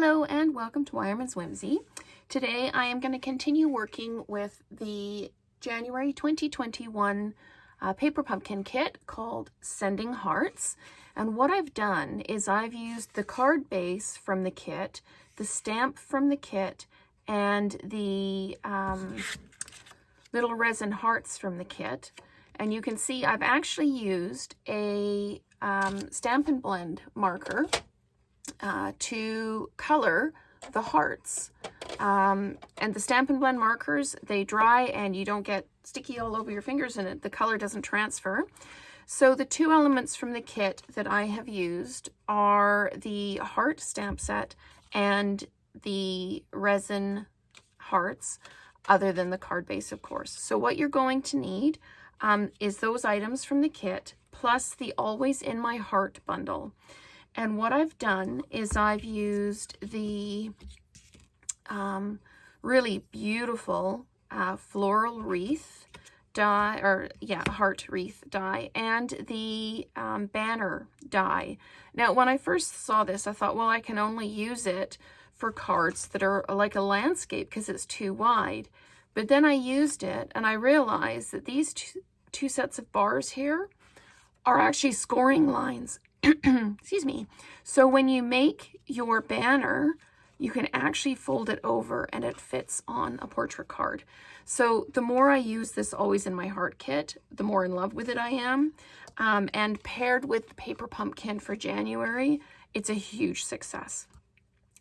Hello and welcome to Wireman's Whimsy. Today I am going to continue working with the January 2021 paper pumpkin kit called Sending Hearts. And what I've done is I've used the card base from the kit, the stamp from the kit, and the little resin hearts from the kit. And you can see I've actually used a Stampin' Blend marker to color the hearts. And the Stampin' Blend markers, they dry and you don't get sticky all over your fingers and the color doesn't transfer. So the two elements from the kit that I have used are the heart stamp set and the resin hearts, other than the card base, of course. So what you're going to need is those items from the kit, plus the Always in My Heart bundle. And what I've done is I've used the really beautiful floral wreath die, heart wreath die, and the banner die. Now, when I first saw this, I thought, well, I can only use it for cards that are like a landscape because it's too wide. But then I used it and I realized that these two sets of bars here are actually scoring lines. Excuse me. So when you make your banner, you can actually fold it over and it fits on a portrait card. So the more I use this Always in My Heart kit, the more in love with it I am. And paired with the paper pumpkin for January, it's a huge success.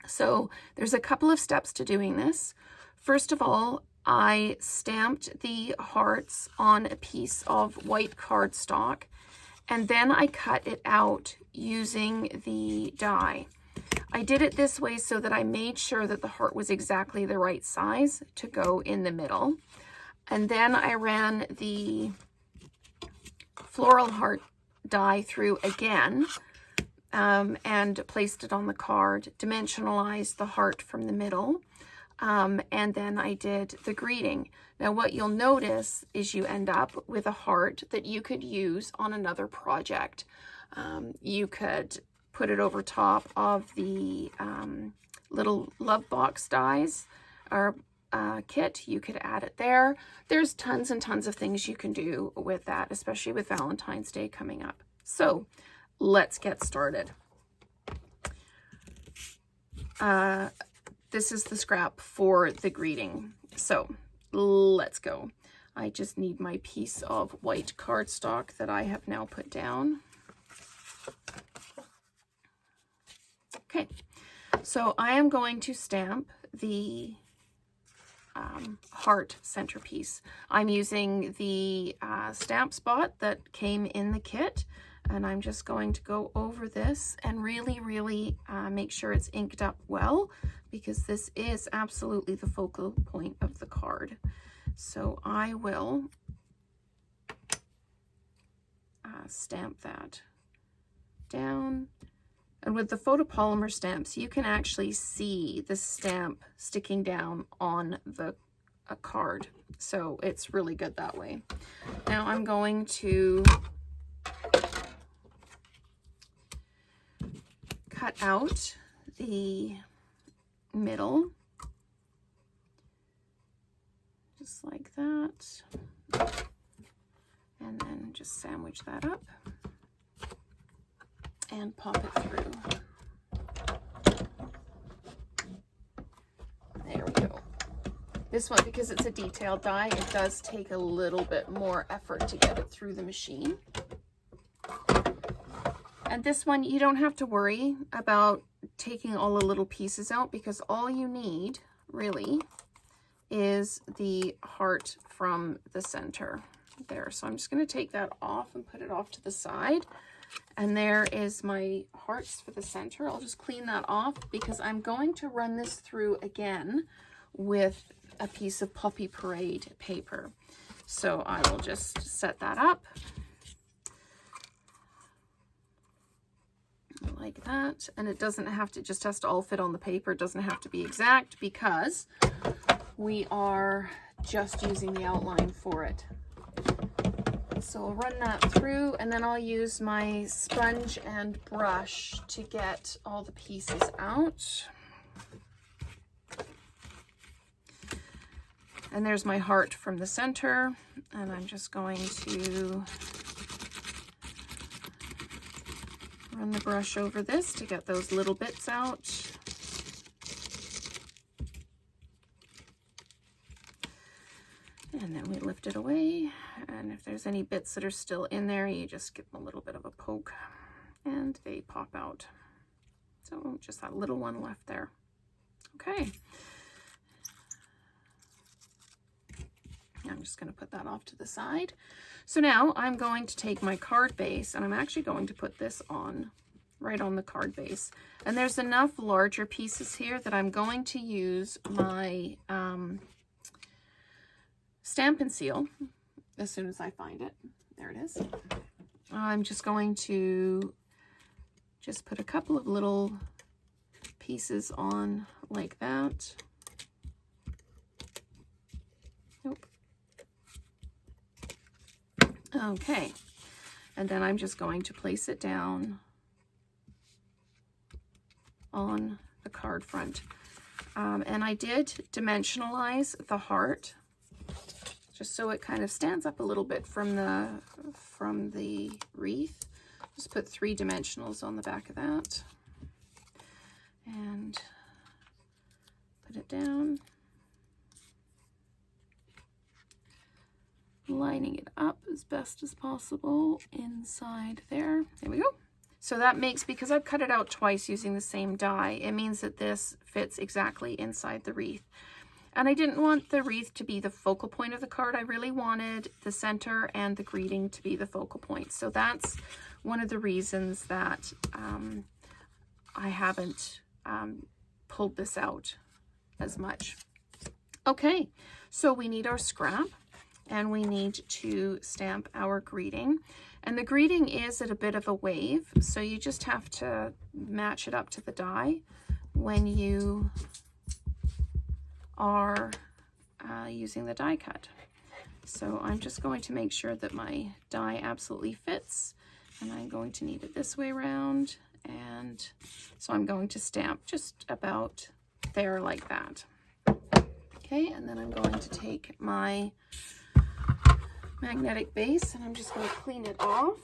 So there's a couple of steps to doing this. First of all, I stamped the hearts on a piece of white cardstock. And then I cut it out using the die. I did it this way so that I made sure that the heart was exactly the right size to go in the middle. And then I ran the floral heart die through again and placed it on the card, dimensionalized the heart from the middle. And then I did the greeting. Now what you'll notice is you end up with a heart that you could use on another project. You could put it over top of the little love box dies or kit. You could add it there. There's tons and tons of things you can do with that, especially with Valentine's Day coming up. So let's get started. This is the scrap for the greeting. So let's go. I just need my piece of white cardstock that I have now put down. Okay, so I am going to stamp the heart centerpiece. I'm using the stamp spot that came in the kit. And I'm just going to go over this and really make sure it's inked up well, because this is absolutely the focal point of the card. So I will stamp that down. And with the photopolymer stamps, you can actually see the stamp sticking down on the card. So it's really good that way. Now I'm going to cut out the middle, just like that, and then just sandwich that up and pop it through. There we go. This one, because it's a detailed die, it does take a little bit more effort to get it through the machine. And this one, you don't have to worry about taking all the little pieces out, because all you need really is the heart from the center there. So I'm just going to take that off and put it off to the side. And there is my hearts for the center. I'll just clean that off because I'm going to run this through again with a piece of Poppy Parade paper. So I will just set that up like that, and it doesn't have to, just has to all fit on the paper. It doesn't have to be exact because we are just using the outline for it. So I'll run that through, and then I'll use my sponge and brush to get all the pieces out. And there's my heart from the center, and I'm just going to run the brush over this to get those little bits out. And then we lift it away, and if there's any bits that are still in there, you just give them a little bit of a poke and they pop out. So just that little one left there. Okay. I'm just going to put that off to the side. So now I'm going to take my card base, and I'm actually going to put this on right on the card base. And there's enough larger pieces here that I'm going to use my Stamp and Seal as soon as I find it. There it is. I'm just going to just put a couple of little pieces on like that. Nope. Okay, and then I'm just going to place it down on the card front. And I did dimensionalize the heart just so it kind of stands up a little bit from the wreath. Just put 3 dimensionals on the back of that and put it down, lining it up as best as possible inside there. There we go. So that makes, because I've cut it out twice using the same die, it means that this fits exactly inside the wreath. And I didn't want the wreath to be the focal point of the card. I really wanted the center and the greeting to be the focal point. So that's one of the reasons that I haven't pulled this out as much. Okay, so we need our scrap, and we need to stamp our greeting. And the greeting is at a bit of a wave, so you just have to match it up to the die when you are using the die cut. So I'm just going to make sure that my die absolutely fits, and I'm going to need it this way around, and so I'm going to stamp just about there like that. Okay, and then I'm going to take my magnetic base, and I'm just going to clean it off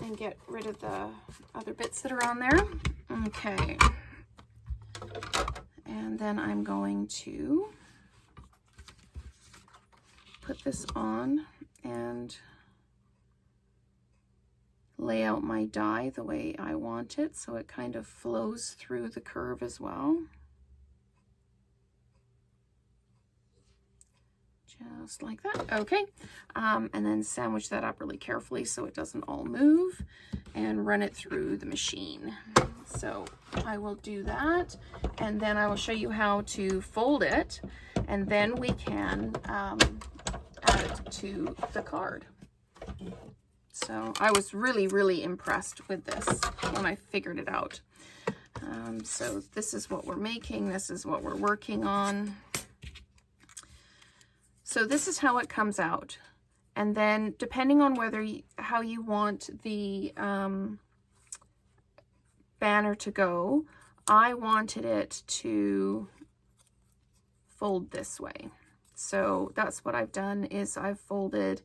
and get rid of the other bits that are on there. Okay, and then I'm going to put this on and lay out my die the way I want it, so it kind of flows through the curve as well. Just like that. Okay, and then sandwich that up really carefully so it doesn't all move, and run it through the machine. So I will do that, and then I will show you how to fold it, and then we can add it to the card. So I was really impressed with this when I figured it out. So this is what we're making, this is what we're working on. So this is how it comes out. And then depending on how you want the banner to go, I wanted it to fold this way. So that's what I've done, is I've folded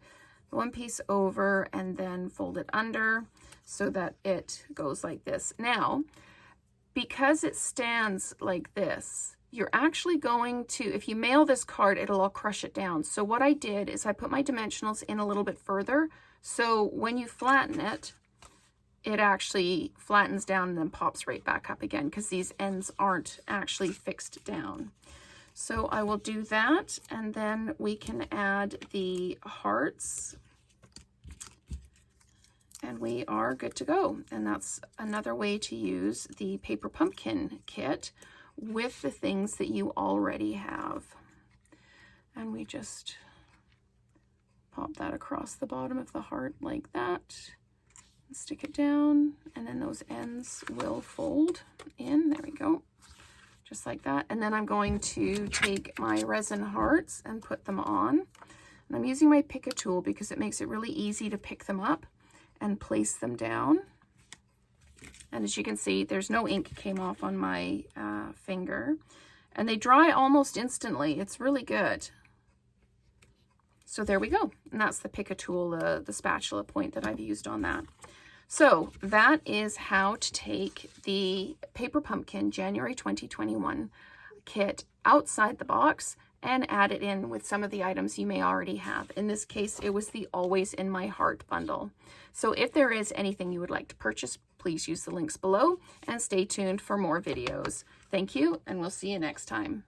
one piece over and then fold it under so that it goes like this. Now, because it stands like this, you're actually going to, if you mail this card, it'll all crush it down. So what I did is I put my dimensionals in a little bit further, so when you flatten it, it actually flattens down and then pops right back up again, because these ends aren't actually fixed down. So I will do that, and then we can add the hearts, and we are good to go. And that's another way to use the paper pumpkin kit with the things that you already have. And we just pop that across the bottom of the heart like that, stick it down, and then those ends will fold in. There we go. Just like that. And then I'm going to take my resin hearts and put them on. And I'm using my Pick a tool because it makes it really easy to pick them up and place them down. And as you can see, there's no ink came off on my finger. And they dry almost instantly. It's really good. So there we go. And that's the pick a tool, the spatula point that I've used on that. So that is how to take the Paper Pumpkin January 2021 kit outside the box and add it in with some of the items you may already have. In this case, it was the Always in My Heart bundle. So if there is anything you would like to purchase, please use the links below and stay tuned for more videos. Thank you, and we'll see you next time.